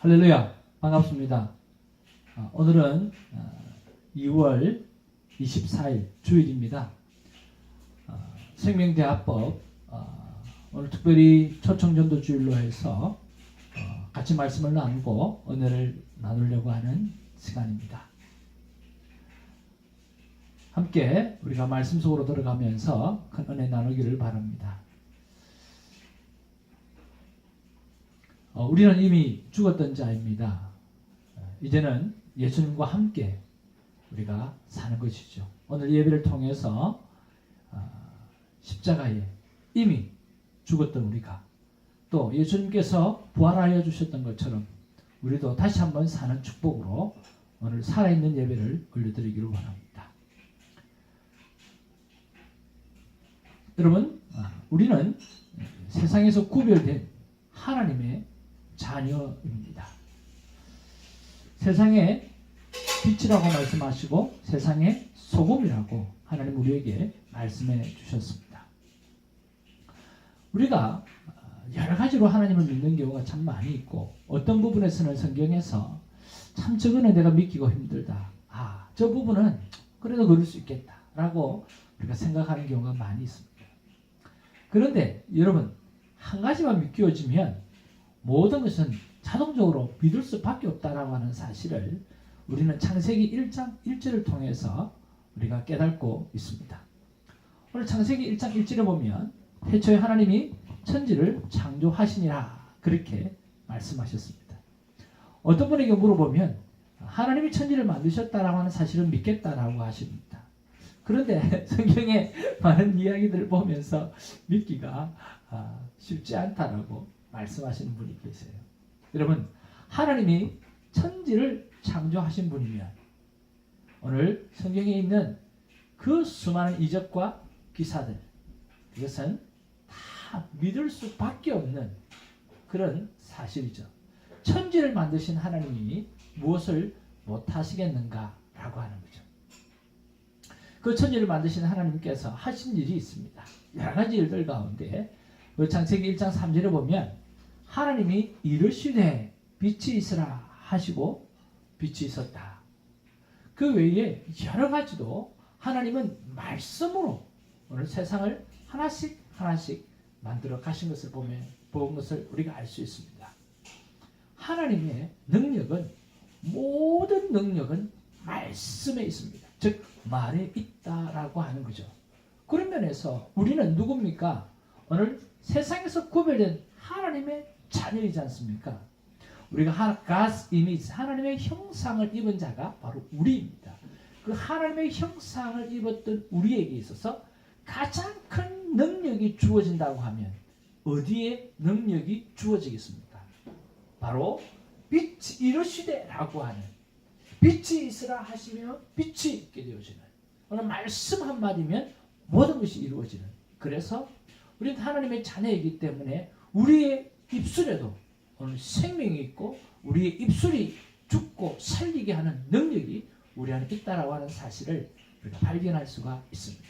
할렐루야, 반갑습니다. 오늘은 2월 24일 주일입니다. 생명대화법 오늘 특별히 초청전도 주일로 해서 같이 말씀을 나누고 은혜를 나누려고 하는 시간입니다. 함께 우리가 말씀 속으로 들어가면서 큰 은혜 나누기를 바랍니다. 우리는 이미 죽었던 자입니다. 이제는 예수님과 함께 우리가 사는 것이죠. 오늘 예배를 통해서 십자가에 이미 죽었던 우리가 또 예수님께서 부활하여 주셨던 것처럼 우리도 다시 한번 사는 축복으로 오늘 살아있는 예배를 올려드리기를 원합니다. 여러분, 우리는 세상에서 구별된 하나님의 자녀입니다. 세상의 빛이라고 말씀하시고 세상의 소금이라고 하나님 우리에게 말씀해 주셨습니다. 우리가 여러 가지로 하나님을 믿는 경우가 참 많이 있고 어떤 부분에서는 성경에서 참 저거는 내가 믿기가 힘들다. 저 부분은 그래도 그럴 수 있겠다 라고 우리가 생각하는 경우가 많이 있습니다. 그런데 여러분, 한 가지만 믿겨지면 모든 것은 자동적으로 믿을 수밖에 없다라고 하는 사실을 우리는 창세기 1장 1절을 통해서 우리가 깨닫고 있습니다. 오늘 창세기 1장 1절에 보면 태초에 하나님이 천지를 창조하시니라 그렇게 말씀하셨습니다. 어떤 분에게 물어보면 하나님이 천지를 만드셨다라고 하는 사실은 믿겠다라고 하십니다. 그런데 성경의 많은 이야기들을 보면서 믿기가 쉽지 않다라고 말씀하시는 분이 계세요. 여러분, 하나님이 천지를 창조하신 분이면 오늘 성경에 있는 그 수많은 이적과 기사들, 이것은 다 믿을 수밖에 없는 그런 사실이죠. 천지를 만드신 하나님이 무엇을 못하시겠는가라고 하는 거죠. 그 천지를 만드신 하나님께서 하신 일이 있습니다. 여러 가지 일들 가운데 창세기 1장 3절에 보면 하나님이 이르시되 빛이 있으라 하시고 빛이 있었다. 그 외에 여러 가지도 하나님은 말씀으로 오늘 세상을 하나씩 만들어 가신 것을 본 것을 우리가 알 수 있습니다. 하나님의 능력은 모든 능력은 말씀에 있습니다. 즉 말에 있다라고 하는 거죠. 그런 면에서 우리는 누굽니까? 오늘 세상에서 구별된 하나님의 자녀이지 않습니까? 우리가 God's image, 하나님의 형상을 입은 자가 바로 우리입니다. 그 하나님의 형상을 입었던 우리에게 있어서 가장 큰 능력이 주어진다고 하면 어디에 능력이 주어지겠습니까? 바로 빛이 이르시되라고 하는, 빛이 있으라 하시면 빛이 있게 되어지는, 오늘 말씀 한마디면 모든 것이 이루어지는, 그래서 우리는 하나님의 자녀이기 때문에 우리의 입술에도 오늘 생명이 있고 우리의 입술이 죽고 살리게 하는 능력이 우리 안에 있다라고 하는 사실을 우리가 발견할 수가 있습니다.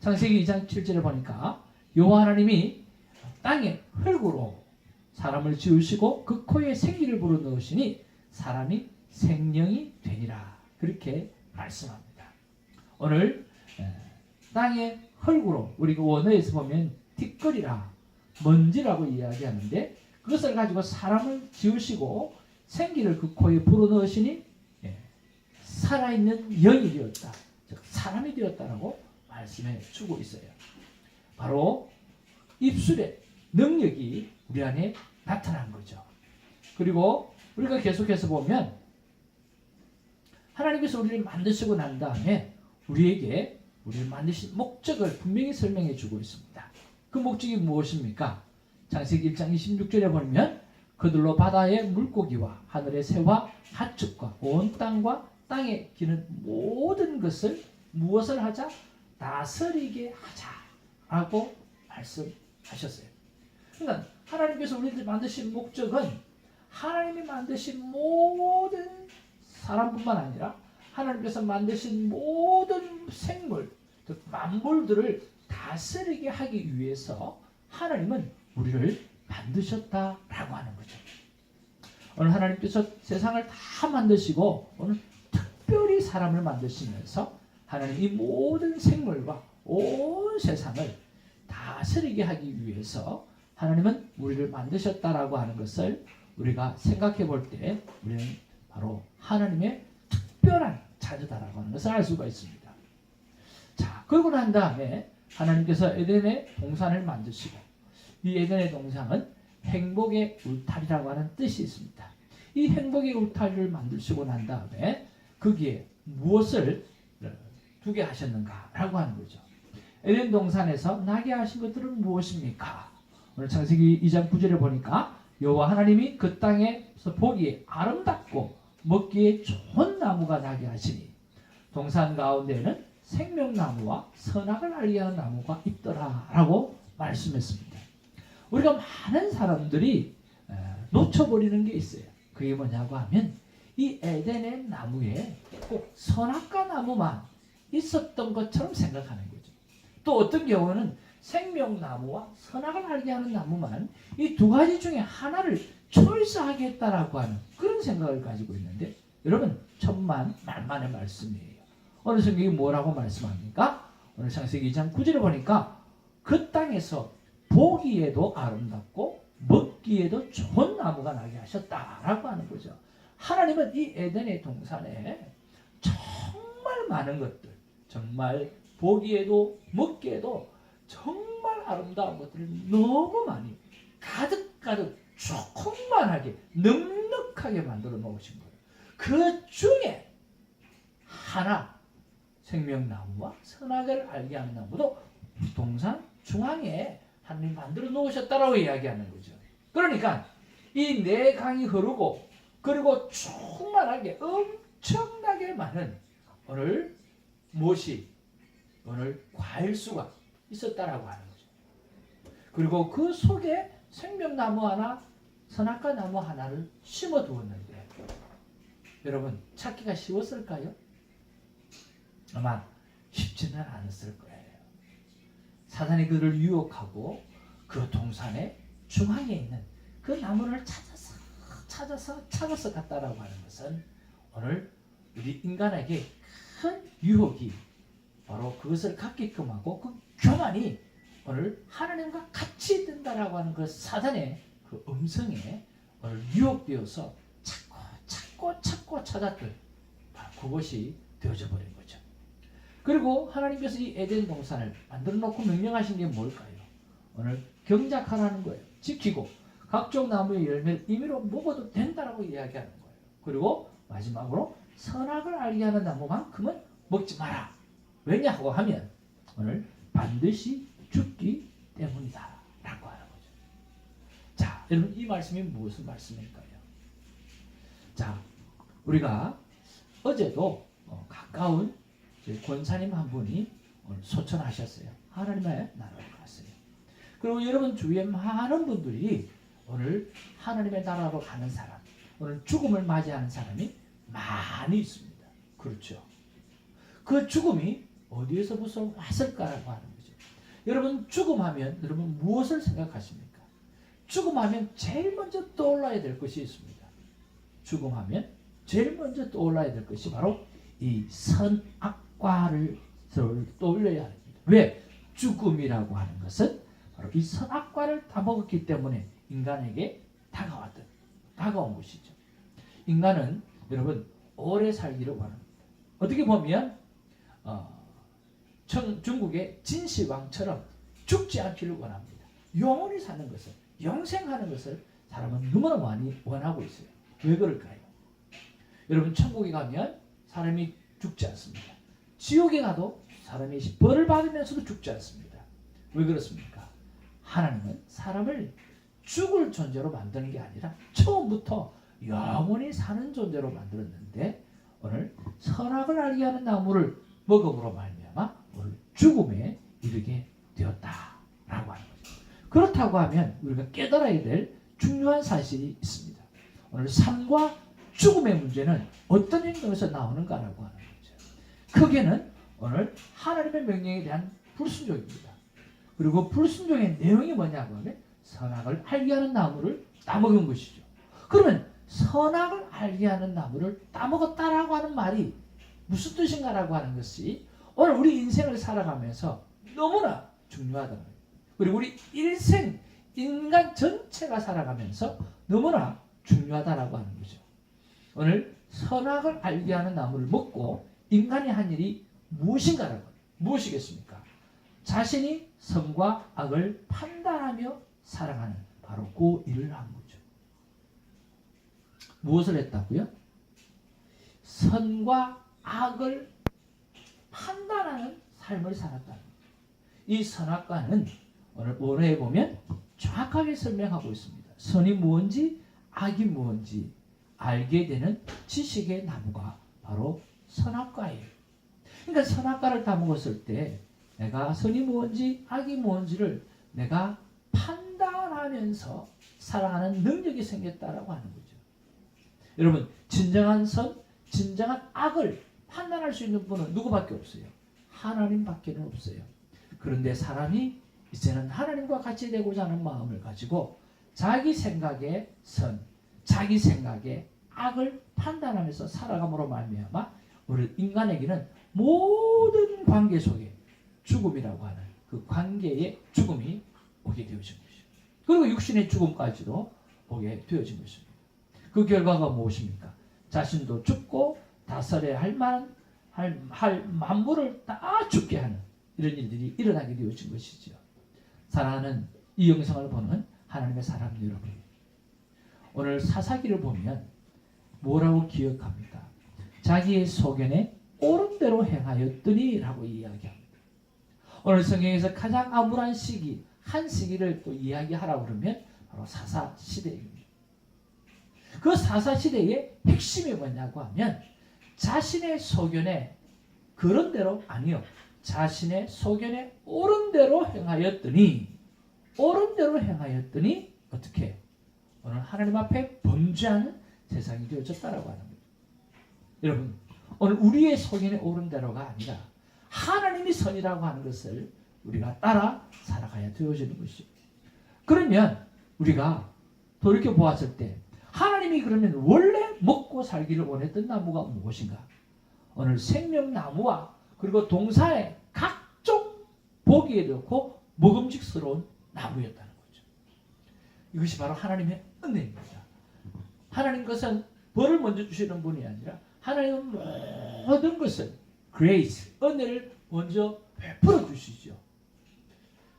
창세기 2장 7절에 보니까 여호와 하나님이 땅에 흙으로 사람을 지으시고 그 코에 생기를 불어넣으시니 사람이 생명이 되니라 그렇게 말씀합니다. 오늘 땅에 흙으로 우리가 원어에서 보면 티끌이라 먼지라고 이야기하는데 그것을 가지고 사람을 지으시고 생기를 그 코에 불어넣으시니 살아있는 영이 되었다. 즉 사람이 되었다라고 말씀해 주고 있어요. 바로 입술의 능력이 우리 안에 나타난 거죠. 그리고 우리가 계속해서 보면 하나님께서 우리를 만드시고 난 다음에 우리에게 우리를 만드신 목적을 분명히 설명해 주고 있습니다. 그 목적이 무엇입니까? 창세기 1장 26절에 보면 그들로 바다의 물고기와 하늘의 새와 가축과 온 땅과 땅에 기는 모든 것을 무엇을 하자? 다스리게 하자라고 말씀하셨어요. 그러니까 하나님께서 우리를 만드신 목적은 하나님이 만드신 모든 사람뿐만 아니라 하나님께서 만드신 모든 생물, 즉 만물들을 다스리게 하기 위해서 하나님은 우리를 만드셨다라고 하는 거죠. 오늘 하나님께서 세상을 다 만드시고 오늘 특별히 사람을 만드시면서 하나님 이 모든 생물과 온 세상을 다스리게 하기 위해서 하나님은 우리를 만드셨다라고 하는 것을 우리가 생각해 볼 때 우리는 바로 하나님의 특별한 자녀다라고 하는 것을 알 수가 있습니다. 자, 그러고 난 다음에 하나님께서 에덴의 동산을 만드시고 이 에덴의 동산은 행복의 울타리라고 하는 뜻이 있습니다. 이 행복의 울타리를 만드시고 난 다음에 거기에 무엇을 두게 하셨는가라고 하는 거죠. 에덴 동산에서 나게 하신 것들은 무엇입니까? 오늘 창세기 2장 9절에 보니까 여호와 하나님이 그 땅에서 보기에 아름답고 먹기에 좋은 나무가 나게 하시니 동산 가운데에는 생명나무와 선악을 알게 하는 나무가 있더라라고 말씀했습니다. 우리가 많은 사람들이 놓쳐버리는 게 있어요. 그게 뭐냐고 하면 이 에덴의 나무에 꼭 선악과 나무만 있었던 것처럼 생각하는 거죠. 또 어떤 경우는 생명나무와 선악을 알게 하는 나무만 이 두 가지 중에 하나를 초이스하게 했다라고 하는 그런 생각을 가지고 있는데 여러분 천만 만만의 말씀이에요. 오늘 성경이 뭐라고 말씀합니까? 오늘 창세기 2장 9절에 보니까 그 땅에서 보기에도 아름답고 먹기에도 좋은 나무가 나게 하셨다라고 하는 거죠. 하나님은 이 에덴의 동산에 정말 많은 것들, 정말 보기에도 먹기에도 정말 아름다운 것들을 너무 많이 가득가득 충만하게 넉넉하게 만들어 놓으신 거예요. 그 중에 하나 생명나무와 선악을 알게 하는 나무도 동산 중앙에 하나님 만들어 놓으셨다라고 이야기하는 거죠. 그러니까 이 네 강이 흐르고 그리고 충만하게 엄청나게 많은 오늘 무엇이 오늘 과일수가 있었다라고 하는 거죠. 그리고 그 속에 생명나무 하나 선악과 나무 하나를 심어 두었는데 여러분 찾기가 쉬웠을까요? 아마 쉽지는 않았을 거예요. 사단이 그를 유혹하고 그 동산의 중앙에 있는 그 나무를 찾아서 갔다라고 하는 것은 오늘 우리 인간에게 큰 유혹이 바로 그것을 갖게끔 하고 그 교만이 오늘 하나님과 같이 된다라고 하는 그 사단의 그 음성에 오늘 유혹되어서 찾고 찾았던 바로 그것이 되어져 버린 거죠. 그리고 하나님께서 이 에덴 동산을 만들어 놓고 명령하신 게 뭘까요? 오늘 경작하라는 거예요. 지키고 각종 나무의 열매를 임의로 먹어도 된다라고 이야기하는 거예요. 그리고 마지막으로 선악을 알게 하는 나무만큼은 먹지 마라. 왜냐하고 하면 오늘 반드시 죽기 때문이다 라고 하는 거죠. 자, 여러분 이 말씀이 무슨 말씀일까요? 자, 우리가 어제도 가까운 권사님 한 분이 오늘 소천하셨어요. 하나님의 나라로 갔어요. 그리고 여러분 주위에 많은 분들이 오늘 하나님의 나라로 가는 사람, 오늘 죽음을 맞이하는 사람이 많이 있습니다. 그렇죠. 그 죽음이 어디에서부터 왔을까라고 하는 거죠. 여러분 죽음하면 여러분 무엇을 생각하십니까? 죽음하면 제일 먼저 떠올라야 될 것이 있습니다. 죽음하면 제일 먼저 떠올라야 될 것이 바로 이 선악과를 떠올려야 합니다. 왜? 죽음이라고 하는 것은 바로 이 선악과를 다 먹었기 때문에 인간에게 다가온 것이죠. 인간은 여러분 오래 살기를 원합니다. 어떻게 보면 중국의 진시황처럼 죽지 않기를 원합니다. 영원히 사는 것을, 영생하는 것을 사람은 너무나 많이 원하고 있어요. 왜 그럴까요? 여러분 천국에 가면 사람이 죽지 않습니다. 지옥에 가도 사람이 벌을 받으면서도 죽지 않습니다. 왜 그렇습니까? 하나님은 사람을 죽을 존재로 만드는 게 아니라 처음부터 영원히 사는 존재로 만들었는데 오늘 선악을 알게 하는 나무를 먹음으로 말미암아 오늘 죽음에 이르게 되었다라고 하는 거죠. 그렇다고 하면 우리가 깨달아야 될 중요한 사실이 있습니다. 오늘 삶과 죽음의 문제는 어떤 행동에서 나오는가라고 하는 거죠. 크게는 오늘 하나님의 명령에 대한 불순종입니다. 그리고 불순종의 내용이 뭐냐고 하면 선악을 알게 하는 나무를 따먹은 것이죠. 그러면 선악을 알게 하는 나무를 따먹었다라고 하는 말이 무슨 뜻인가라고 하는 것이 오늘 우리 인생을 살아가면서 너무나 중요하다는 거예요. 그리고 우리 일생 인간 전체가 살아가면서 너무나 중요하다라고 하는 거죠. 오늘 선악을 알게 하는 나무를 먹고 인간이 한 일이 무엇인가라고, 무엇이겠습니까? 자신이 선과 악을 판단하며 살아가는 바로 그 일을 한 거죠. 무엇을 했다고요? 선과 악을 판단하는 삶을 살았다는 거예요. 이 선악과는 오늘 원어에 보면 정확하게 설명하고 있습니다. 선이 무엇인지 악이 무엇인지 알게 되는 지식의 나무가 바로 선악과예요. 그러니까 선악과를 다 먹었을 때 내가 선이 무엇인지 악이 무엇인지를 내가 판단하면서 살아가는 능력이 생겼다라고 하는 거죠. 여러분, 진정한 선, 진정한 악을 판단할 수 있는 분은 누구밖에 없어요? 하나님밖에는 없어요. 그런데 사람이 이제는 하나님과 같이 되고자 하는 마음을 가지고 자기 생각의 선, 자기 생각의 악을 판단하면서 살아감으로 말미암아 우리 인간에게는 모든 관계 속에 죽음이라고 하는 그 관계의 죽음이 오게 되어진 것이죠. 그리고 육신의 죽음까지도 오게 되어진 것입니다. 그 결과가 무엇입니까? 자신도 죽고 다스려야 할 만물을 다 죽게 하는 이런 일들이 일어나게 되어진 것이죠. 사랑하는 이 영상을 보는 하나님의 사람 여러분, 오늘 사사기를 보면 뭐라고 기억합니까? 자기의 소견에 옳은 대로 행하였더니 라고 이야기합니다. 오늘 성경에서 가장 암울한 시기, 한 시기를 또 이야기하라고 그러면 바로 사사시대입니다. 그 사사시대의 핵심이 뭐냐고 하면 자신의 소견에 그런 대로 아니요, 자신의 소견에 옳은 대로 행하였더니 어떻게? 오늘 하나님 앞에 범죄하는 세상이 되어졌다라고 하는 거예요. 여러분, 오늘 우리의 소견에 옳은 대로가 아니라 하나님이 선이라고 하는 것을 우리가 따라 살아가야 되어지는 것이죠. 그러면 우리가 돌이켜 보았을 때 하나님이 그러면 원래 먹고 살기를 원했던 나무가 무엇인가? 오늘 생명나무와 그리고 동사의 각종 보기에 좋고 먹음직스러운 나무였다는 거죠. 이것이 바로 하나님의 은혜입니다. 하나님 것은 벌을 먼저 주시는 분이 아니라 하나님은 모든 것을 grace, 은혜를 먼저 베풀어 주시죠.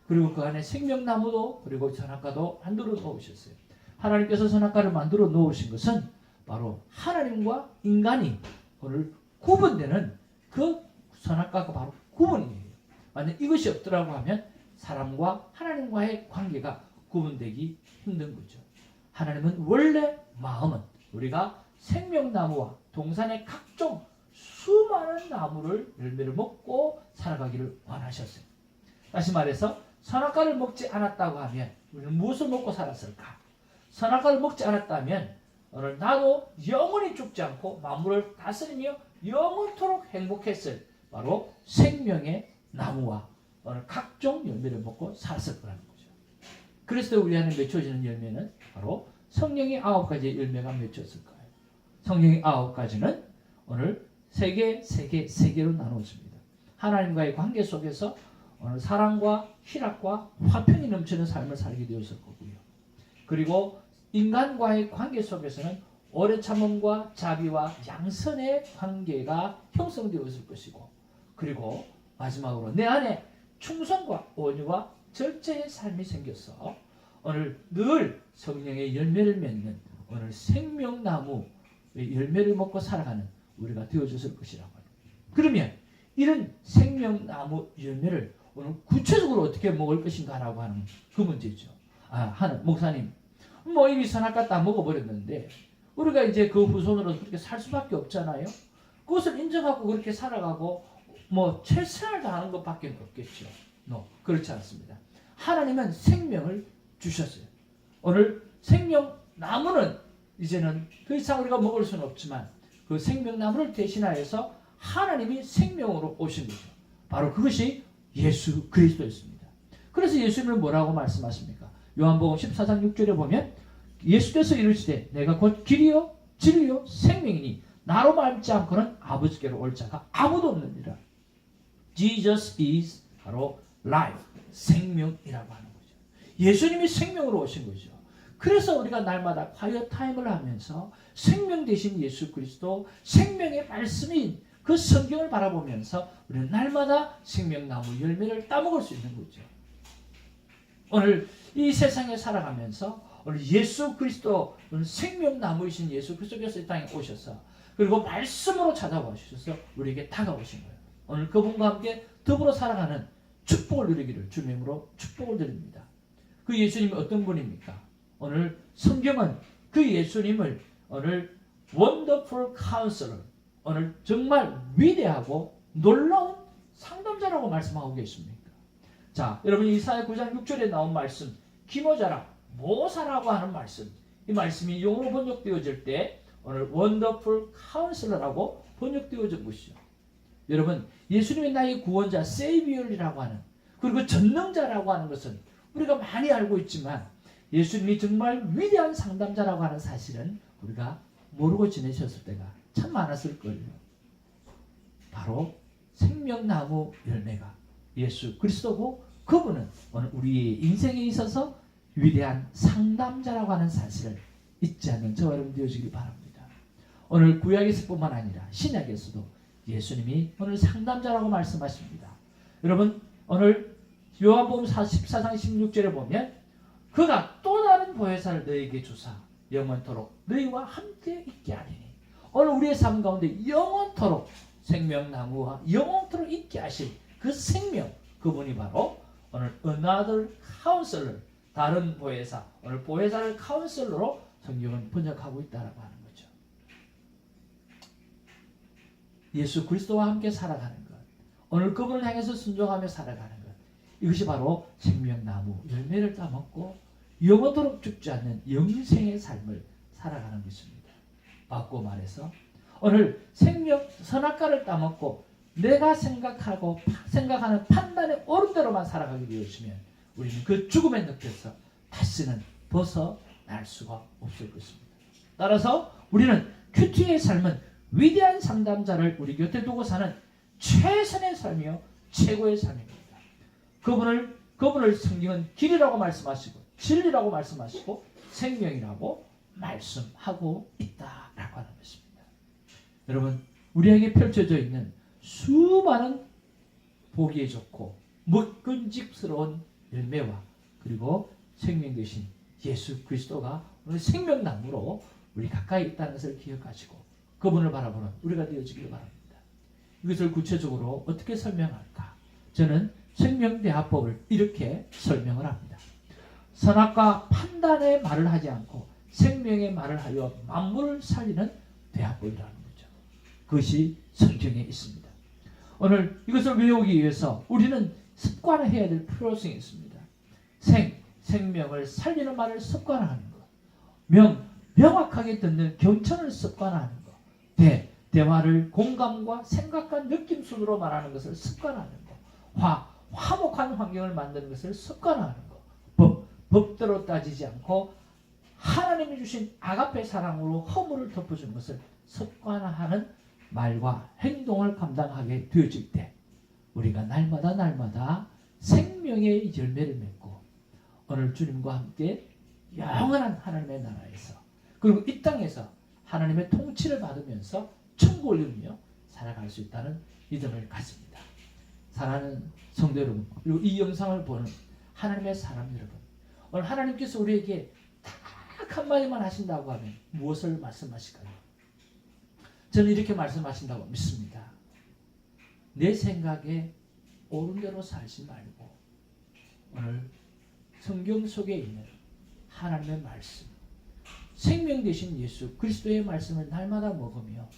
그리고 그 안에 생명나무도 그리고 선악과도 만들어 놓으셨어요. 하나님께서 선악과를 만들어 놓으신 것은 바로 하나님과 인간이 오늘 구분되는 그 선악과가 바로 구분이에요. 만약 이것이 없더라고 하면 사람과 하나님과의 관계가 구분되기 힘든 거죠. 하나님은 원래 마음은 우리가 생명나무와 동산의 각종 수많은 나무를 열매를 먹고 살아가기를 원하셨어요. 다시 말해서 선악과를 먹지 않았다고 하면 우리는 무엇을 먹고 살았을까? 선악과를 먹지 않았다면 오늘 나도 영원히 죽지 않고 만물을 다스리며 영원토록 행복했을 바로 생명의 나무와 오늘 각종 열매를 먹고 살았을 거라는 거죠. 그래서 우리 안에 맺혀지는 열매는 바로 성령의 9가지의 열매가 맺혔을 거예요. 성령의 9가지는 오늘 세 개로 나누어집니다. 하나님과의 관계 속에서 오늘 사랑과 희락과 화평이 넘치는 삶을 살게 되었을 거고요. 그리고 인간과의 관계 속에서는 오래 참음과 자비와 양선의 관계가 형성되었을 것이고, 그리고 마지막으로 내 안에 충성과 온유와 절제의 삶이 생겨서 오늘 늘 성령의 열매를 맺는 오늘 생명나무의 열매를 먹고 살아가는 우리가 되어졌을 것이라고 합니다. 그러면 이런 생명나무 열매를 오늘 구체적으로 어떻게 먹을 것인가라고 하는 그 문제죠. 하는 목사님, 이미 선악과 다 먹어버렸는데 우리가 이제 그 후손으로 그렇게 살 수밖에 없잖아요. 그것을 인정하고 그렇게 살아가고 최선을 다하는 것밖에 없겠죠. 그렇지 않습니다. 하나님은 생명을 주셨어요. 오늘 생명나무는 이제는 더 이상 우리가 먹을 수는 없지만 그 생명나무를 대신하여서 하나님이 생명으로 오신 거죠. 바로 그것이 예수 그리스도였습니다. 그래서 예수님은 뭐라고 말씀하십니까? 요한복음 14장 6절에 보면 예수께서 이르시되 내가 곧 길이요 생명이니 나로 말지 않고는 아버지께로 올 자가 아무도 없느니라. Jesus is 바로 life, 생명이라고 하는 거죠. 예수님이 생명으로 오신 거죠. 그래서 우리가 날마다 콰이어 타임을 하면서 생명 되신 예수 그리스도, 생명의 말씀인 그 성경을 바라보면서 우리는 날마다 생명나무 열매를 따먹을 수 있는 거죠. 오늘 이 세상에 살아가면서 오늘 예수 그리스도, 생명나무이신 예수 그리스도께서 이 땅에 오셔서 그리고 말씀으로 찾아와 주셔서 우리에게 다가오신 거예요. 오늘 그분과 함께 더불어 살아가는 축복을 누리기를 주님으로 축복을 드립니다. 그 예수님이 어떤 분입니까? 오늘 성경은 그 예수님을 오늘 원더풀 카운슬러, 오늘 정말 위대하고 놀라운 상담자라고 말씀하고 계십니까? 자, 여러분 이사야 9장 6절에 나온 말씀, 기모자라 모사라고 하는 말씀, 이 말씀이 영어로 번역되어질 때 오늘 원더풀 카운슬러라고 번역되어진 것이죠. 여러분, 예수님이 나의 구원자, 세이비얼이라고 하는, 그리고 전능자라고 하는 것은 우리가 많이 알고 있지만 예수님이 정말 위대한 상담자라고 하는 사실은 우리가 모르고 지내셨을 때가 참 많았을 거예요. 바로 생명나무 열매가 예수 그리스도고, 그분은 오늘 우리의 인생에 있어서 위대한 상담자라고 하는 사실을 잊지 않는 저와 여러분 되어지길 바랍니다. 오늘 구약에서뿐만 아니라 신약에서도 예수님이 오늘 상담자라고 말씀하십니다. 여러분, 오늘 요한복음 14장 16절에 보면 그가 또 다른 보혜사를 너희에게 주사 영원토록 너희와 함께 있게 하리니, 오늘 우리의 삶 가운데 영원토록 생명나무와 영원토록 있게 하실 그 생명, 그분이 바로 오늘 another counselor, 다른 보혜사, 오늘 보혜사를 카운슬러로 성경은 번역하고 있다라고 하는 거죠. 예수 그리스도와 함께 살아가는 것, 오늘 그분을 향해서 순종하며 살아가는 것, 이것이 바로 생명나무 열매를 따먹고 영원토록 죽지 않는 영생의 삶을 살아가는 것입니다. 바꾸어 말해서 오늘 생명 선악과를 따먹고 내가 생각하는 판단의 옳은 대로만 살아가기 위해서면 우리는 그 죽음의 늪에서 다시는 벗어날 수가 없을 것입니다. 따라서 우리는 큐티의 삶은 위대한 상담자를 우리 곁에 두고 사는 최선의 삶이요 최고의 삶입니다. 그분을 성경은 길이라고 말씀하시고 진리라고 말씀하시고 생명이라고 말씀하고 있다라고 하는 것입니다. 여러분, 우리에게 펼쳐져 있는 수많은 보기에 좋고 먹근직스러운 열매와 그리고 생명 되신 예수 그리스도가 오늘 생명나무로 우리 가까이 있다는 것을 기억하시고 그분을 바라보는 우리가 되어지길 바랍니다. 이것을 구체적으로 어떻게 설명할까? 저는 생명대화법을 이렇게 설명을 합니다. 선악과 판단의 말을 하지 않고 생명의 말을 하여 만물을 살리는 대화법이라는 거죠. 그것이 성경에 있습니다. 오늘 이것을 외우기 위해서 우리는 습관을 해야 될 필요성이 있습니다. 생명을 살리는 말을 습관화하는 것, 명확하게 듣는 경청을 습관화하는 것, 대화를 공감과 생각과 느낌 순으로 말하는 것을 습관화하는 것, 화목한 환경을 만드는 것을 습관화하는 것, 법대로 따지지 않고 하나님이 주신 아가페 사랑으로 허물을 덮어주는 것을 습관화하는 말과 행동을 감당하게 되어질 때 우리가 날마다 생명의 열매를 맺고 오늘 주님과 함께 영원한 하나님의 나라에서 그리고 이 땅에서 하나님의 통치를 받으면서 천국을 이루며 살아갈 수 있다는 믿음을 갖습니다. 사랑하는 성도 여러분, 그리고 이 영상을 보는 하나님의 사람 여러분, 오늘 하나님께서 우리에게 딱 한마디만 하신다고 하면 무엇을 말씀하실까요? 저는 이렇게 말씀하신다고 믿습니다. 내 생각에 옳은 대로 살지 말고 오늘 성경 속에 있는 하나님의 말씀, 생명 되신 예수 그리스도의 말씀을 날마다 먹으며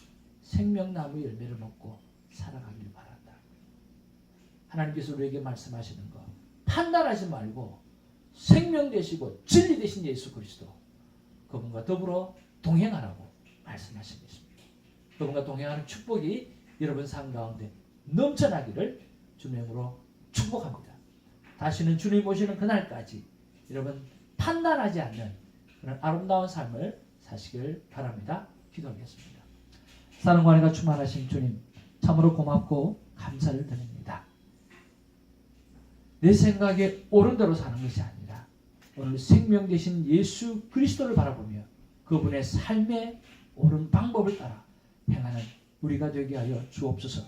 생명나무 열매를 먹고 살아가길 바란다. 하나님께서 우리에게 말씀하시는 거 판단하지 말고 생명 되시고 진리 되신 예수 그리스도, 그분과 더불어 동행하라고 말씀하신 것입니다. 그분과 동행하는 축복이 여러분 삶 가운데 넘쳐나기를 주님으로 축복합니다. 다시는 주님 오시는 그날까지 여러분 판단하지 않는 그런 아름다운 삶을 사시길 바랍니다. 기도하겠습니다. 사랑과 은혜가 충만하신 주님, 참으로 고맙고 감사를 드립니다. 내 생각에 옳은 대로 사는 것이 아니라 오늘 생명 되신 예수 그리스도를 바라보며 그분의 삶의 옳은 방법을 따라 행하는 우리가 되게 하여 주옵소서.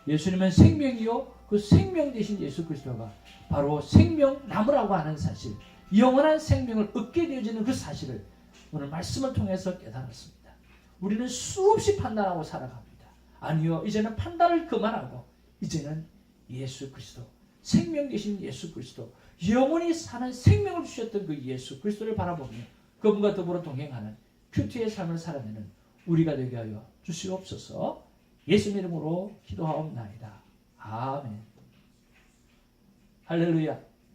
예수님은 생명이요 그 생명 되신 예수 그리스도가 바로 생명나무라고 하는 사실, 영원한 생명을 얻게 되어지는 그 사실을 오늘 말씀을 통해서 깨달았습니다. 우리는 수없이 판단하고 살아갑니다. 아니요, 이제는 판단을 그만하고 이제는 예수 그리스도, 생명 되신 예수 그리스도, 영원히 사는 생명을 주셨던 그 예수 그리스도를 바라보며 그분과 더불어 동행하는 큐티의 삶을 살아내는 우리가 되게 하여 주시옵소서. 예수님 이름으로 기도하옵나이다. 아멘. 할렐루야.